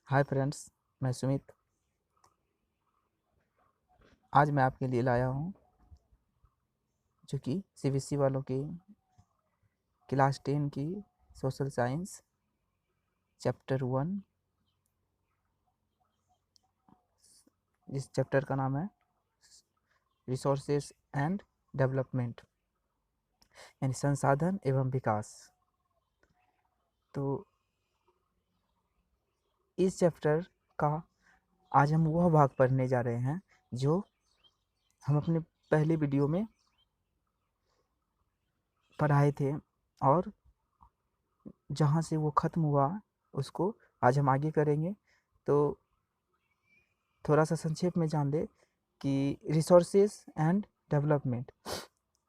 Hi friends, मैं सुमित। आज मैं आपके लिए लाया हूँ जो कि सीबीएसई वालों की क्लास 10 की सोशल साइंस चैप्टर 1। इस चैप्टर का नाम है रिसोर्सेस एंड डेवलपमेंट, यानी संसाधन एवं विकास। तो इस चैप्टर का आज हम वह भाग पढ़ने जा रहे हैं जो हम अपने पहले वीडियो में पढ़ाए थे, और जहाँ से वो ख़त्म हुआ उसको आज हम आगे करेंगे। तो थोड़ा सा संक्षेप में जान ले कि रिसोर्सेस एंड डेवलपमेंट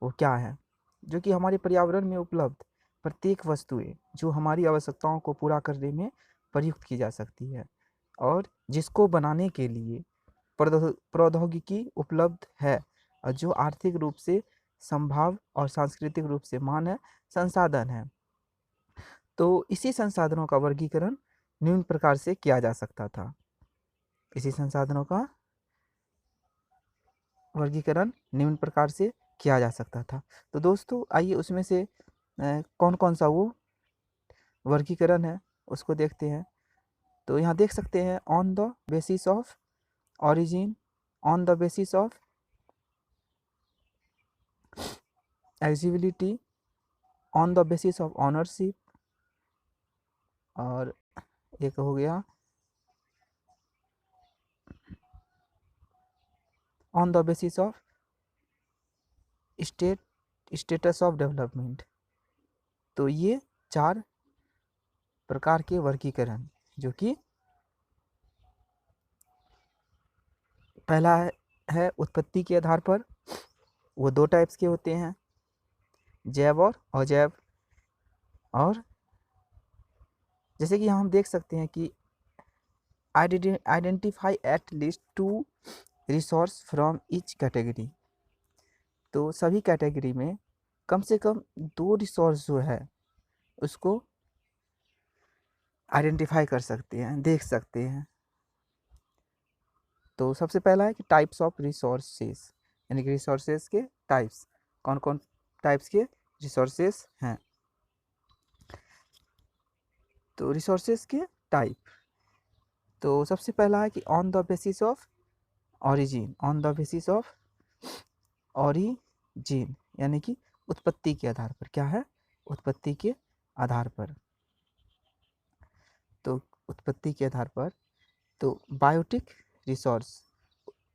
वो क्या है। जो कि हमारे पर्यावरण में उपलब्ध प्रत्येक वस्तुएं जो हमारी आवश्यकताओं को पूरा करने में प्रयुक्त की जा सकती है, और जिसको बनाने के लिए प्रौद्योगिकी उपलब्ध है, और जो आर्थिक रूप से संभाव और सांस्कृतिक रूप से मान्य संसाधन है। तो इसी संसाधनों का वर्गीकरण निम्न प्रकार से किया जा सकता था। इसी संसाधनों का वर्गीकरण निम्न प्रकार से किया जा सकता था। तो दोस्तों, आइए उसमें से कौन कौन सा वो वर्गीकरण है उसको देखते हैं। तो यहाँ देख सकते हैं, on the basis of origin, on the basis of eligibility, on the basis of ownership, और एक हो गया on the basis of status of development. तो ये 4 प्रकार के वर्गीकरण, जो कि पहला है उत्पत्ति के आधार पर। वो 2 टाइप्स के होते हैं, जैव और अजैव। और जैसे कि यहाँ हम देख सकते हैं कि identify at least 2 resource from each category. तो सभी कैटेगरी में कम से कम 2 रिसोर्स जो है उसको आइडेंटिफाई कर सकते हैं, देख सकते हैं। तो सबसे पहला है कि टाइप्स ऑफ रिसोर्सेस, यानी कि रिसोर्सेस के टाइप्स, कौन कौन टाइप्स के रिसोर्सेस हैं। तो रिसोर्सेस के टाइप, तो सबसे पहला है कि on the basis of origin, on the basis of origin, यानी कि उत्पत्ति के आधार पर। क्या है? उत्पत्ति के आधार पर। तो उत्पत्ति के आधार पर, तो बायोटिक रिसोर्स,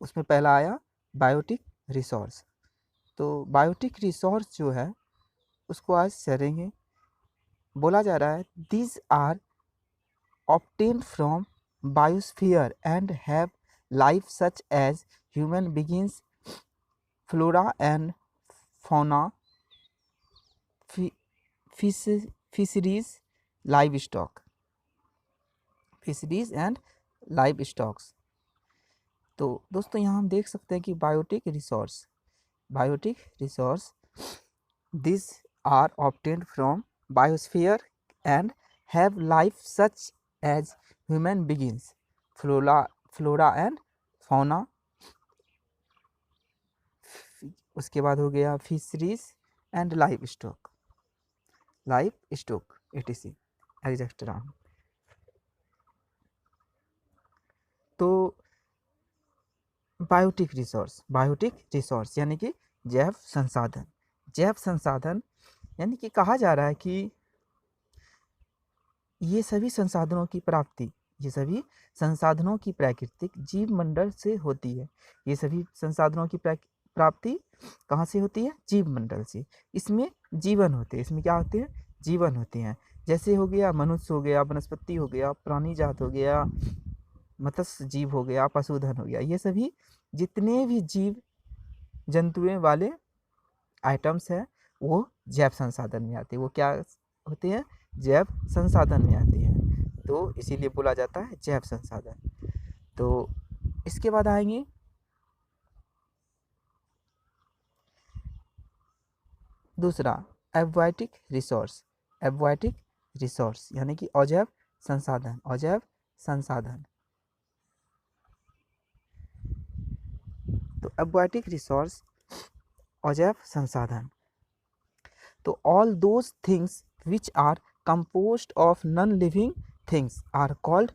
उसमें पहला आया बायोटिक रिसोर्स। तो बायोटिक रिसोर्स जो है उसको आज सरेंगे। बोला जा रहा है, these are obtained from biosphere and have life such as human beings, flora and fauna, fisheries, livestock, fisheries and livestocks. तो दोस्तों, यहाँ हम देख सकते हैं कि biotic resource this are obtained from biosphere and have life such as human beings, flora and fauna. उसके बाद हो गया fisheries and livestock etc etcetera. तो बायोटिक रिसोर्स यानी कि जैव संसाधन यानी कि कहा जा रहा है कि ये सभी संसाधनों की प्राकृतिक जीव मंडल से होती है। ये सभी संसाधनों की प्राप्ति कहाँ से होती है? जीव मंडल से। इसमें जीवन होते हैं, इसमें क्या होते हैं? जीवन होते हैं। जैसे हो गया मनुष्य, हो गया वनस्पति, हो गया प्राणी जात, हो गया मत्स्य जीव, हो गया पशुधन, हो गया। ये सभी जितने भी जीव जंतुएं वाले आइटम्स हैं वो जैव संसाधन में आते हैं। वो क्या होते हैं? जैव संसाधन में आते हैं। तो इसीलिए बोला जाता है जैव संसाधन। तो इसके बाद आएंगे दूसरा, एब्वाइटिक रिसोर्स यानी कि अजैव संसाधन। तो एक्वाटिक रिसोर्स, अजैव संसाधन। तो all those things which are composed of non-living things are called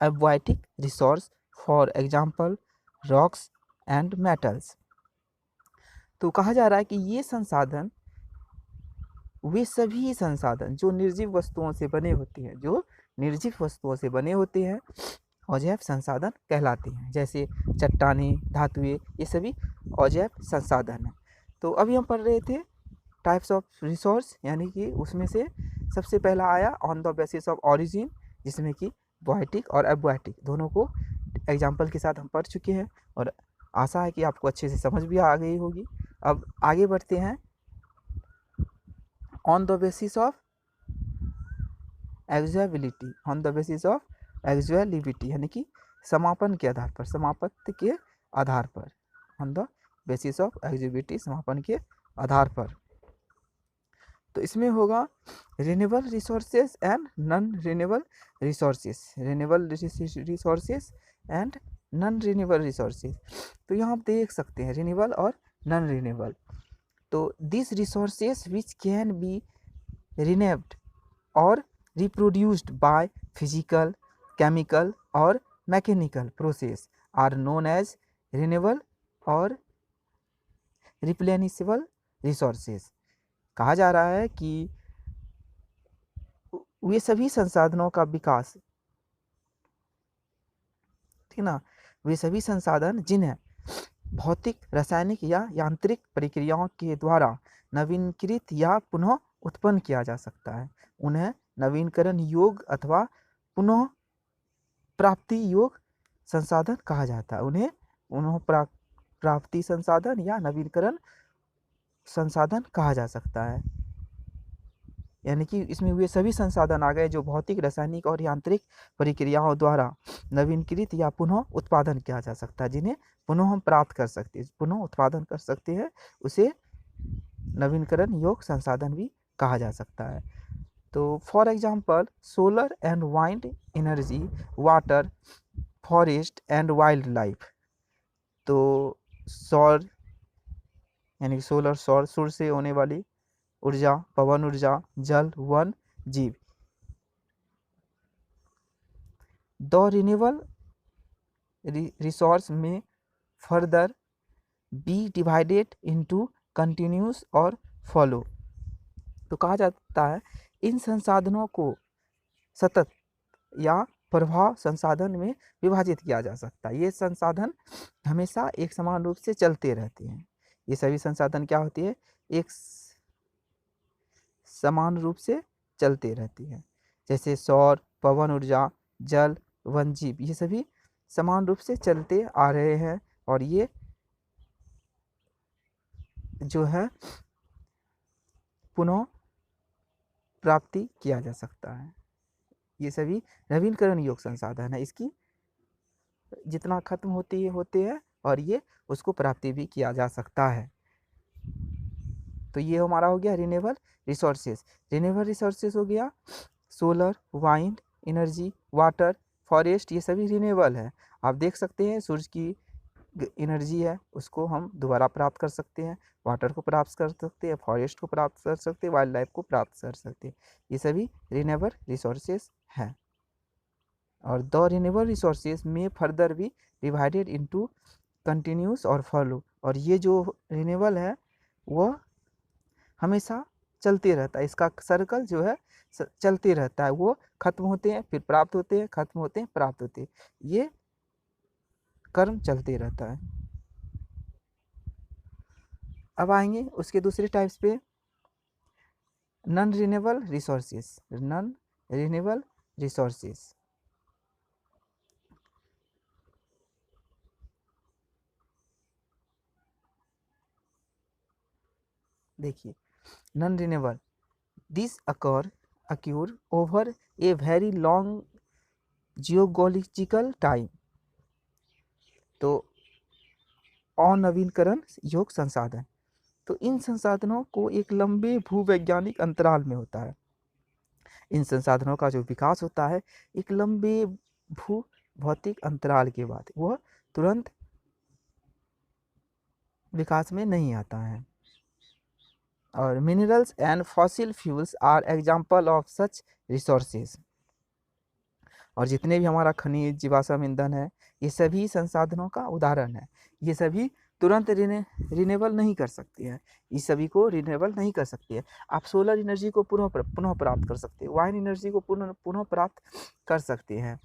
aquatic resource, for example rocks and metals। तो कहा जा रहा है कि ये संसाधन, वे सभी संसाधन जो निर्जीव वस्तुओं से बने होते हैं, जो निर्जीव वस्तुओं से बने होते हैं, अजैव संसाधन कहलाते हैं। जैसे चट्टानें, धातुएं, ये सभी अजैव संसाधन हैं। तो अभी हम पढ़ रहे थे टाइप्स ऑफ रिसोर्स, यानी कि उसमें से सबसे पहला आया on the basis of origin, जिसमें कि पोएटिक और एब्वाटिक दोनों को एग्जाम्पल के साथ हम पढ़ चुके हैं, और आशा है कि आपको अच्छे से समझ भी आ गई होगी। अब आगे बढ़ते हैं on the basis of exhaustibility, on the basis of exhaustibility यानी कि समापन के आधार पर, समापत्ति के आधार पर, on the basis of exhaustibility, समापन के आधार पर। तो इसमें होगा renewable resources and non renewable resources, renewable resources and non renewable resources. तो यहाँ आप देख सकते हैं रिन्यूएबल और नॉन रिन्यूएबल। तो this resources which can be renewable और रिप्रोड्यूस्ड बाय फिजिकल, केमिकल और mechanical process are known as renewable और रिप्लेनिशेबल रिसोर्सेज। कहा जा रहा है कि वे सभी संसाधनों का विकास, ठीक ना, वे सभी संसाधन जिन्हें भौतिक, रासायनिक या यांत्रिक प्रक्रियाओं के द्वारा नवीनीकृत या पुनः उत्पन्न किया जा सकता है, उन्हें नवीनकरण योग्य अथवा पुनः प्राप्ति योग्य संसाधन कहा जाता है। उन्हें पुनः प्राप्ति संसाधन या नवीनकरण संसाधन कहा जा सकता है। यानी कि इसमें वे सभी संसाधन आ गए जो भौतिक, रासायनिक और यांत्रिक प्रक्रियाओं द्वारा नवीनकृत या पुनः उत्पादन किया जा सकता है, जिन्हें पुनः हम प्राप्त कर सकते हैं, पुनः उत्पादन कर सकते हैं, उसे नवीनकरण योग्य संसाधन भी कहा जा सकता है। तो for example solar and wind energy, water, forest and wild life. तो सौर यानी सोलर, सौर, सूर्य से होने वाली ऊर्जा, पवन ऊर्जा, जल, वन, जीव। द रिन्यूएबल रिसोर्स में further be divided into continuous और फॉलो। तो कहा जाता है इन संसाधनों को सतत या प्रभाव संसाधन में विभाजित किया जा सकता है। ये संसाधन हमेशा एक समान रूप से चलते रहते हैं। ये सभी संसाधन क्या होती है, एक समान रूप से चलते रहती है। जैसे सौर, पवन ऊर्जा, जल, वन, जीव, ये सभी समान रूप से चलते आ रहे हैं, और ये जो है पुनः प्राप्ति किया जा सकता है। ये सभी नवीनकरण योग्य संसाधन है, इसकी जितना खत्म होते हैं और ये उसको प्राप्ति भी किया जा सकता है। तो ये हमारा हो गया रिन्यूएबल रिसोर्सेज। रिन्यूएबल रिसोर्सेज हो गया solar, wind energy, water, forest, ये सभी रिन्यूएबल है। आप देख सकते हैं सूरज की एनर्जी है, उसको हम दोबारा प्राप्त कर सकते हैं, वाटर को प्राप्त कर सकते हैं, फॉरेस्ट को प्राप्त कर सकते हैं, वाइल्ड लाइफ को प्राप्त कर सकते हैं। ये सभी रिन्यूएबल रिसोर्सेज हैं। और द रिन्यूएबल रिसोर्सेज में फर्दर भी डिवाइडेड इनटू कंटिन्यूस और फॉलो। और ये जो रिन्यूएबल है वो हमेशा चलते रहता है, इसका सर्कल जो है चलते रहता है। वो खत्म होते हैं फिर प्राप्त होते हैं, खत्म होते हैं प्राप्त होते हैं, ये कर्म चलते रहता है। अब आएंगे उसके दूसरे टाइप्स पे, non renewable resources. Non renewable resources, देखिए non renewable, this occur over a very long geological time. तो अनवीनकरण योग्य संसाधन, तो इन संसाधनों को एक लंबे भूवैज्ञानिक अंतराल में होता है। इन संसाधनों का जो विकास होता है एक लंबे भू भौतिक अंतराल के बाद वह तुरंत विकास में नहीं आता है। और minerals and fossil fuels are example of such resources. और जितने भी हमारा खनिज जीवाश्म ईंधन है ये सभी संसाधनों का उदाहरण है। ये सभी तुरंत रिन्यूएबल नहीं कर सकती है, इस सभी को रिन्यूएबल नहीं कर सकती है। आप सोलर एनर्जी को पुनः प्राप्त कर सकते हैं, वाइन एनर्जी को पुनः प्राप्त कर सकते हैं,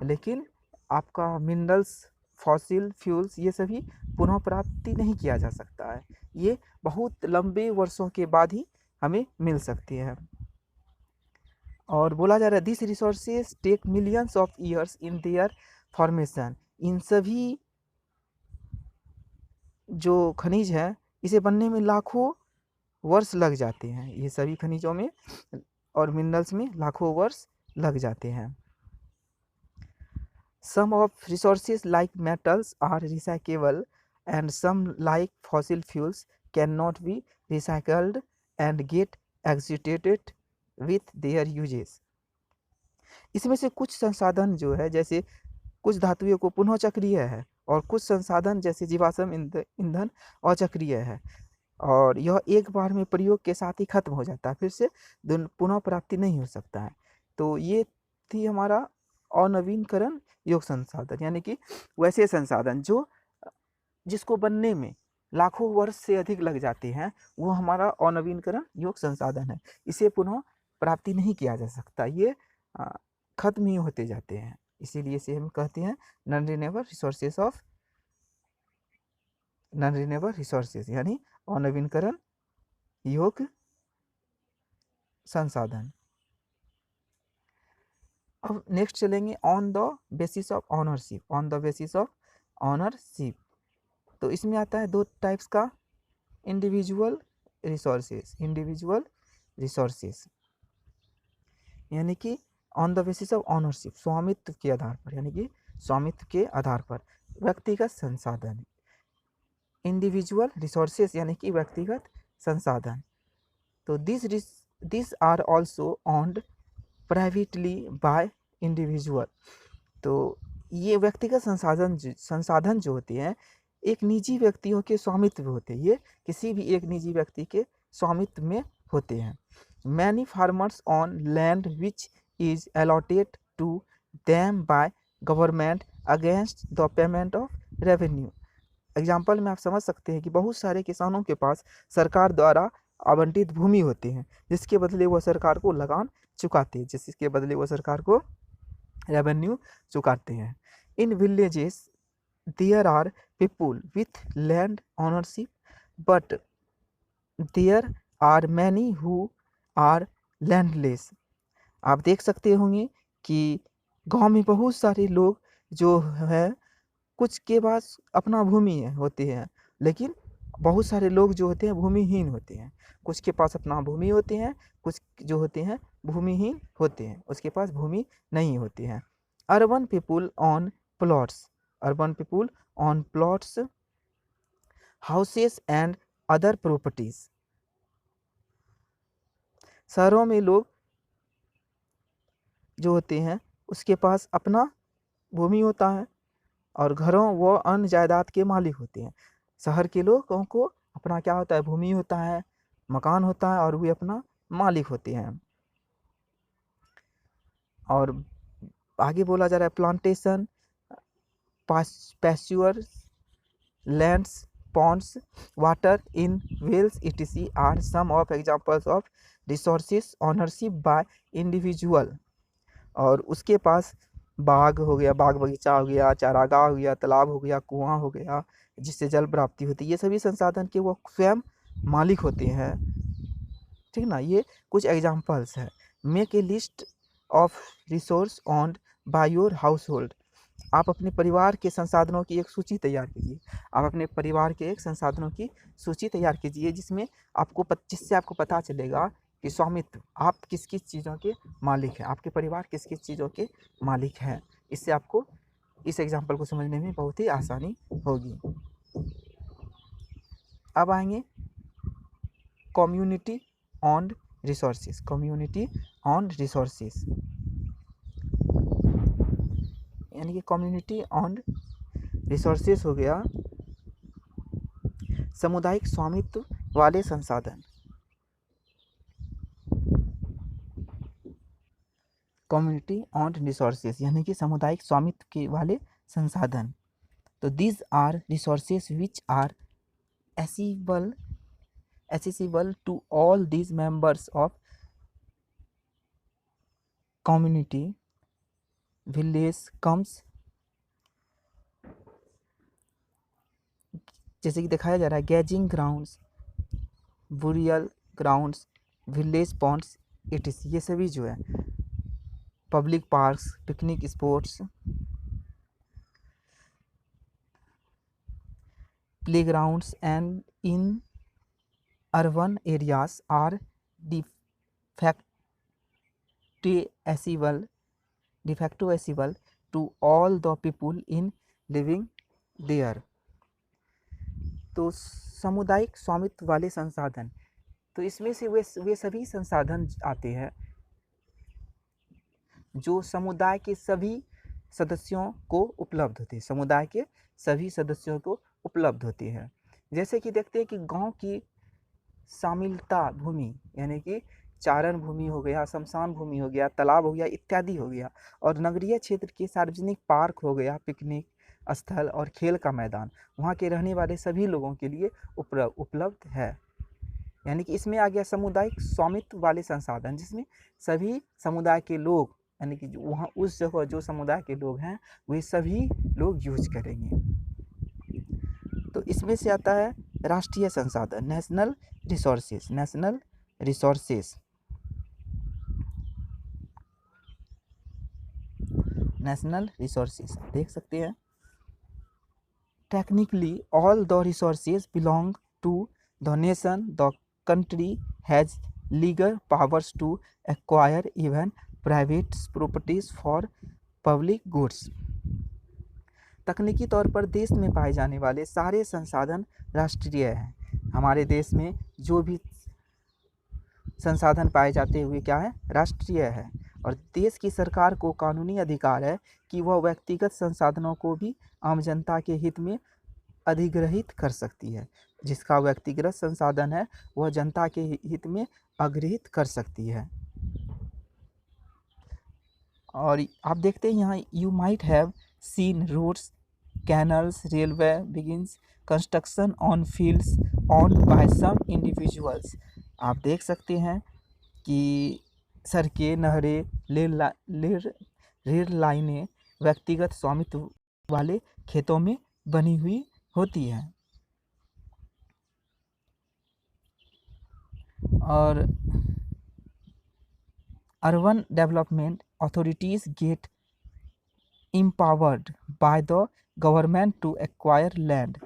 लेकिन आपका मिनरल्स फॉसिल फ्यूल्स ये सभी पुनः प्राप्ति नहीं किया जा सकता है। ये बहुत लंबे वर्षों के बाद ही हमें मिल सकती है। और बोला जा रहा है this resources take millions of years in their formation. इन सभी जो खनिज है इसे बनने में लाखों वर्ष लग जाते हैं। ये सभी खनिजों में और मिनरल्स में लाखों वर्ष लग जाते हैं। Some of resources like metals are recyclable and some like fossil fuels cannot be recycled and get exhausted with their uses। इसमें से कुछ संसाधन जो है जैसे कुछ धातुएं को पुनः चक्रीय है और कुछ संसाधन जैसे जीवाश्म ईंधन अचक्रीय है और यह एक बार में प्रयोग के साथ ही खत्म हो जाता है, फिर से पुनः प्राप्ति नहीं हो सकता है। तो ये थी हमारा अनवीनकरण योग्य संसाधन, यानी कि वैसे संसाधन जो जिसको बनने में लाखों वर्ष से अधिक लग जाते हैं वो हमारा अनवीनकरण योग्य संसाधन है। इसे पुनः प्राप्ति नहीं किया जा सकता, ये खत्म ही होते जाते हैं। इसीलिए इसे हम कहते हैं नॉन रिन्यूएबल रिसोर्सेज यानी अनवीनकरण योग्य संसाधन। अब नेक्स्ट चलेंगे on the basis of ownership. तो इसमें आता है दो टाइप्स का इंडिविजुअल रिसोर्सेज यानी कि on the basis of ownership स्वामित्व के आधार पर, यानी कि स्वामित्व के आधार पर व्यक्तिगत संसाधन। इंडिविजुअल रिसोर्सेज यानी कि व्यक्तिगत संसाधन। तो this are also owned privately by individual. तो ये व्यक्तिगत संसाधन जो होते हैं एक निजी व्यक्तियों के स्वामित्व होते हैं, ये किसी भी एक निजी व्यक्ति के स्वामित्व में होते हैं। Many farmers own land which is allotted to them by government against the payment of revenue. Example में आप समझ सकते हैं कि बहुत सारे किसानों के पास सरकार द्वारा आवंटित भूमि होती है जिसके बदले वो सरकार को लगान चुकाते हैं, जिसके बदले वो सरकार को रेवेन्यू चुकाते हैं। In villages there are people with land ownership but there are many who are landless. आप देख सकते होंगे कि गांव में बहुत सारे लोग जो है कुछ के पास अपना भूमि होती है, लेकिन बहुत सारे लोग जो होते हैं भूमिहीन होते हैं। कुछ के पास अपना भूमि होते हैं, कुछ जो होते हैं भूमिहीन होते हैं, उसके पास भूमि नहीं होती है। Urban people on plots houses and other properties. शहरों में लोग जो होते हैं उसके पास अपना भूमि होता है और घरों व अन्य जायदाद के मालिक होते हैं। शहर के लोगों को अपना क्या होता है, भूमि होता है, मकान होता है और वे अपना मालिक होते हैं। और आगे बोला जा रहा है plantation, pasture lands, ponds, water in wells etc are some of examples of resources ownership by individual. और उसके पास बाग हो गया, बाग बगीचा हो गया, चारागाह हो गया, तालाब हो गया, कुआं हो गया जिससे जल प्राप्ति होती है, ये सभी संसाधन के वो स्वयं मालिक होते हैं। ठीक ना, ये कुछ एग्जांपल्स है। Make a list of resource owned by your house hold. आप अपने परिवार के संसाधनों की एक सूची तैयार कीजिए। आप अपने परिवार के एक संसाधनों की सूची तैयार कीजिए जिससे आपको पता चलेगा कि स्वामित्व आप किस किस चीज़ों के मालिक हैं, आपके परिवार किस किस चीज़ों के मालिक हैं। इससे आपको इस एग्जाम्पल को समझने में बहुत ही आसानी होगी। अब आएंगे कम्युनिटी ऑन रिसोर्सेज। यानी कि कम्युनिटी ऑन रिसोर्सेस हो गया सामुदायिक स्वामित्व वाले संसाधन। कम्युनिटी ऑन रिसोर्सेस यानी कि सामुदायिक स्वामित्व के वाले संसाधन। तो these are resources which are accessible to all these members of community village comes, जैसे कि दिखाया जा रहा है grazing grounds, burial grounds, village ponds, ये सभी जो है public parks, picnic spots, playgrounds and in urban areas are de facto accessible to all the people in living there। तो सामुदायिक स्वामित्व वाले संसाधन, तो इसमें से वे सभी संसाधन आते हैं जो समुदाय के सभी सदस्यों को उपलब्ध होते हैं, समुदाय के सभी सदस्यों को उपलब्ध होती है। जैसे कि देखते हैं कि गांव की शामिलता भूमि यानी कि चारण भूमि हो गया, शमशान भूमि हो गया, तालाब हो गया इत्यादि हो गया, और नगरीय क्षेत्र के सार्वजनिक पार्क हो गया, पिकनिक स्थल और खेल का मैदान वहाँ के रहने वाले सभी लोगों के लिए उपलब्ध है। यानी कि इसमें आ गया सामुदायिक स्वामित्व वाले संसाधन जिसमें सभी समुदाय के लोग यानी कि वहाँ उस जगह जो समुदाय के लोग हैं वे सभी लोग यूज करेंगे। तो इसमें से आता है राष्ट्रीय संसाधन, national resources. National resources, national resources देख सकते हैं। Technically all the resources belong to the nation, the country has legal powers to acquire even private properties for public goods. तकनीकी तौर पर देश में पाए जाने वाले सारे संसाधन राष्ट्रीय हैं। हमारे देश में जो भी संसाधन पाए जाते हुए क्या है, राष्ट्रीय है, और देश की सरकार को कानूनी अधिकार है कि वह व्यक्तिगत संसाधनों को भी आम जनता के हित में अधिग्रहित कर सकती है। जिसका व्यक्तिगत संसाधन है वह जनता के हित में अधिग्रहित कर सकती है। और आप देखते हैं यहाँ you might have seen roads, canals, railway begins construction on fields owned by some individuals। आप देख सकते हैं कि सड़कें, नहरें, रेल लाइनें व्यक्तिगत स्वामित्व वाले खेतों में बनी हुई होती हैं। और urban development authorities get empowered by the government to acquire land।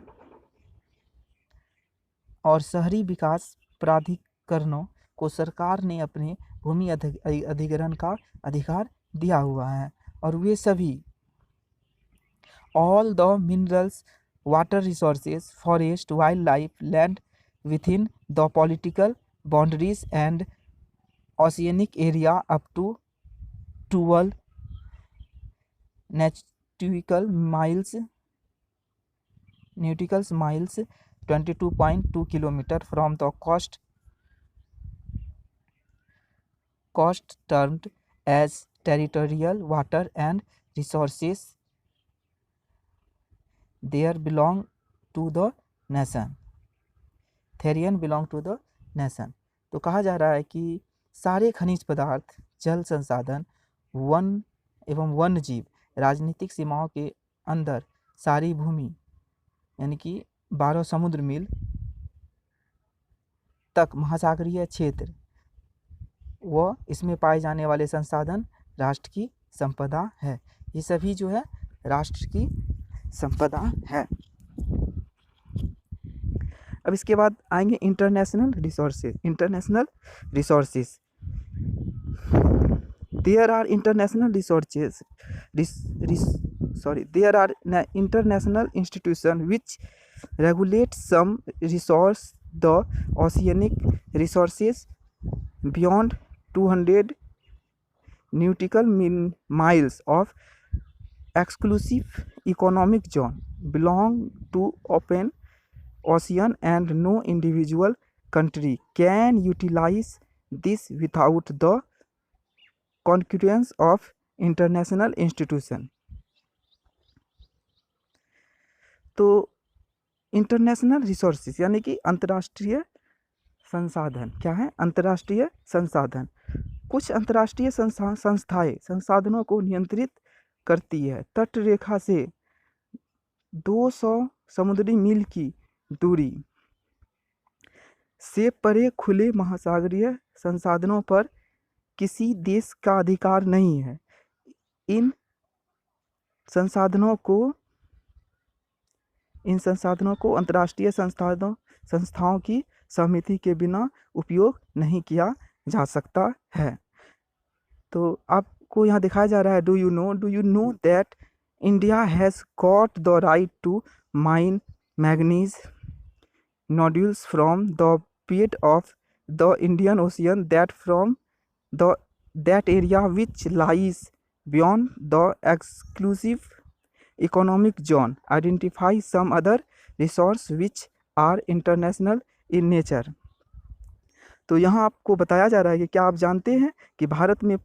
और शहरी विकास प्राधिकरणों को सरकार ने अपने भूमि अधिग्रहण का अधिकार दिया हुआ है, और वे सभी all the minerals, water resources, forest, wildlife, land within the political boundaries and oceanic area up to 12 nautical miles 22.2 kilometer from the coast termed as territorial water and resources there belong to the nation। They're belong to the nation. तो कहा जा रहा है कि सारे खनिज पदार्थ, जल संसाधन, वन एवं वन्य जीव राजनीतिक सीमाओं के अंदर सारी भूमि यानी कि 12 समुद्र मील तक महासागरीय क्षेत्र व इसमें पाए जाने वाले संसाधन राष्ट्र की संपदा है। ये सभी जो है राष्ट्र की संपदा है। अब इसके बाद आएंगे international resources. International resources, there are international resources there are international institutions which regulate some resource, the oceanic resources beyond 200 nautical miles of exclusive economic zone belong to open ocean and no individual country can utilize this without the concurrence of international institution। तो international resources यानी कि अंतर्राष्ट्रीय संसाधन क्या है? अंतर्राष्ट्रीय संसाधन। कुछ अंतर्राष्ट्रीय संस्थाएं संसाधनों को नियंत्रित करती है। तट रेखा से 200 समुद्री मील की दूरी से परे खुले महासागरीय संसाधनों पर किसी देश का अधिकार नहीं है। इन संसाधनों को अंतर्राष्ट्रीय संस्थाओं की सहमति के बिना उपयोग नहीं किया जा सकता है। तो आपको यहाँ दिखाया जा रहा है, do you know that India has got the right to mine manganese nodules from the bed of the Indian Ocean that area which lies beyond the exclusive economic zone. Identify some other resources which are international in nature। तो यहाँ आपको बताया जा रहा है कि क्या आप जानते हैं कि भारत में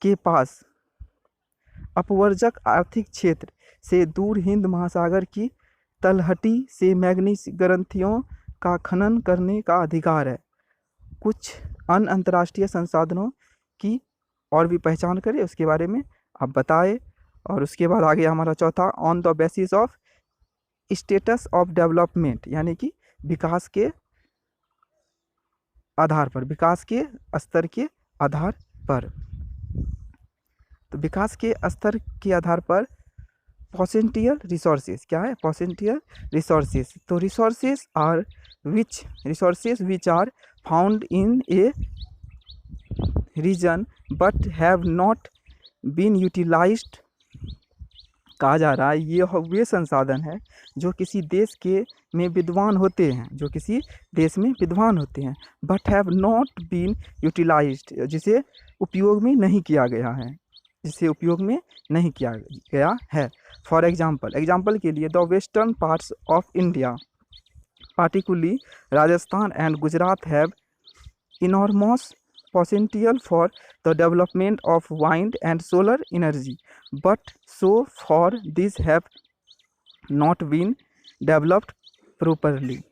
के पास अपवर्जक आर्थिक क्षेत्र से दूर हिंद महासागर की तलहटी से मैग्नीज ग्रंथियों का खनन करने का अधिकार है। कुछ अन्य अंतर्राष्ट्रीय संसाधनों की और भी पहचान करें, उसके बारे में आप बताएं। और उसके बाद आगे हमारा चौथा, on the basis of status of development, यानी कि विकास के आधार पर, विकास के स्तर के आधार पर। तो विकास के स्तर के आधार पर पोटेंशियल रिसोर्सेज क्या है? Potential resources. तो resources which are found in a region but have not been utilised, कहा जा रहा है ये वे संसाधन है जो किसी देश में विद्वान होते हैं, जो किसी देश में विद्वान होते हैं, but have not been utilized, जिसे उपयोग में नहीं किया गया है, जिसे उपयोग में नहीं किया गया है। फॉर एग्जाम्पल के लिए, the western parts of India particularly Rajasthan and Gujarat have enormous potential for the development of wind and solar energy, but so far these have not been developed properly।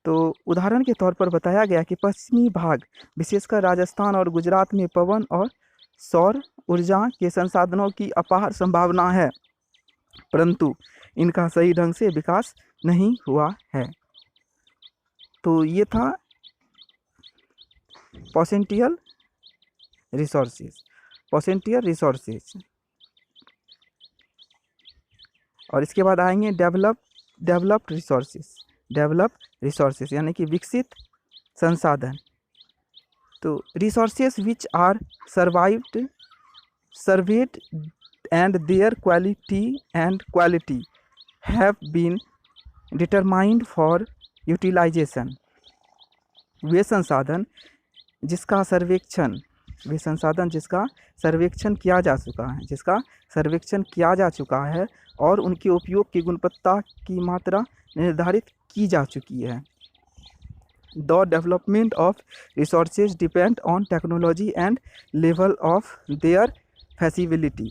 तो उदाहरण के तौर पर बताया गया कि पश्चिमी भाग विशेषकर राजस्थान और गुजरात में पवन और सौर ऊर्जा के संसाधनों की अपार संभावना है, परंतु इनका सही ढंग से विकास नहीं हुआ है। तो ये था पोटेंशियल रिसोर्सेज। और इसके बाद आएंगे डेवलप्ड रिसोर्सेज यानी कि विकसित संसाधन। तो resources which are surveyed and their quality have been determined for utilization। वे संसाधन जिसका सर्वेक्षण किया जा चुका है और उनके उपयोग की गुणवत्ता की मात्रा निर्धारित की जा चुकी है। The development of resources depend on technology and level of their feasibility।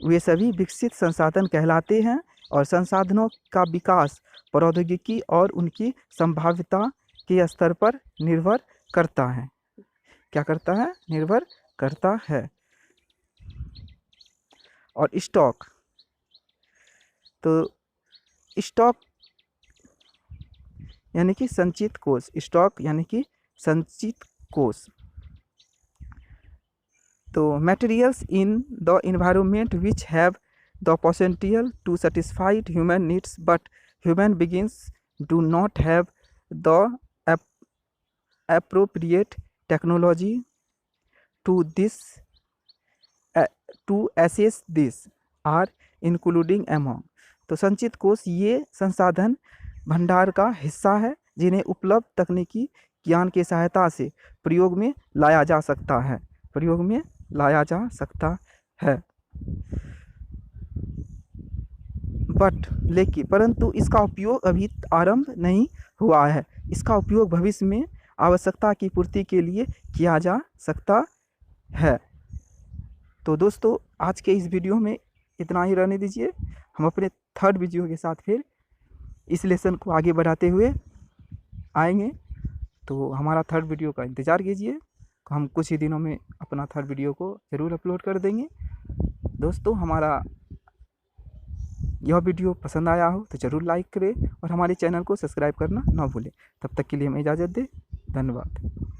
वे सभी विकसित संसाधन कहलाते हैं और संसाधनों का विकास प्रौद्योगिकी और उनकी संभाव्यता के स्तर पर निर्भर करता है। क्या करता है? निर्भर करता है। और स्टॉक, तो स्टॉक यानी कि संचित कोष। तो materials in the environment which have the potential to satisfy human needs but human beings do not have the appropriate technology to assess this are including among। तो संचित कोष ये संसाधन भंडार का हिस्सा है जिन्हें उपलब्ध तकनीकी ज्ञान की सहायता से प्रयोग में लाया जा सकता है। लाया जा सकता है। लेकिन परंतु इसका उपयोग अभी आरंभ नहीं हुआ है। इसका उपयोग भविष्य में आवश्यकता की पूर्ति के लिए किया जा सकता है। तो दोस्तों आज के इस वीडियो में इतना ही रहने दीजिए। हम अपने थर्ड वीडियो के साथ फिर इस लेसन को आगे बढ़ाते हुए आएंगे। तो हमारा थर्ड वीडियो का इंतज़ार कीजिए। हम कुछ ही दिनों में अपना थर्ड वीडियो को ज़रूर अपलोड कर देंगे। दोस्तों हमारा यह वीडियो पसंद आया हो तो ज़रूर लाइक करें और हमारे चैनल को सब्सक्राइब करना ना भूलें। तब तक के लिए हमें इजाज़त दें। धन्यवाद।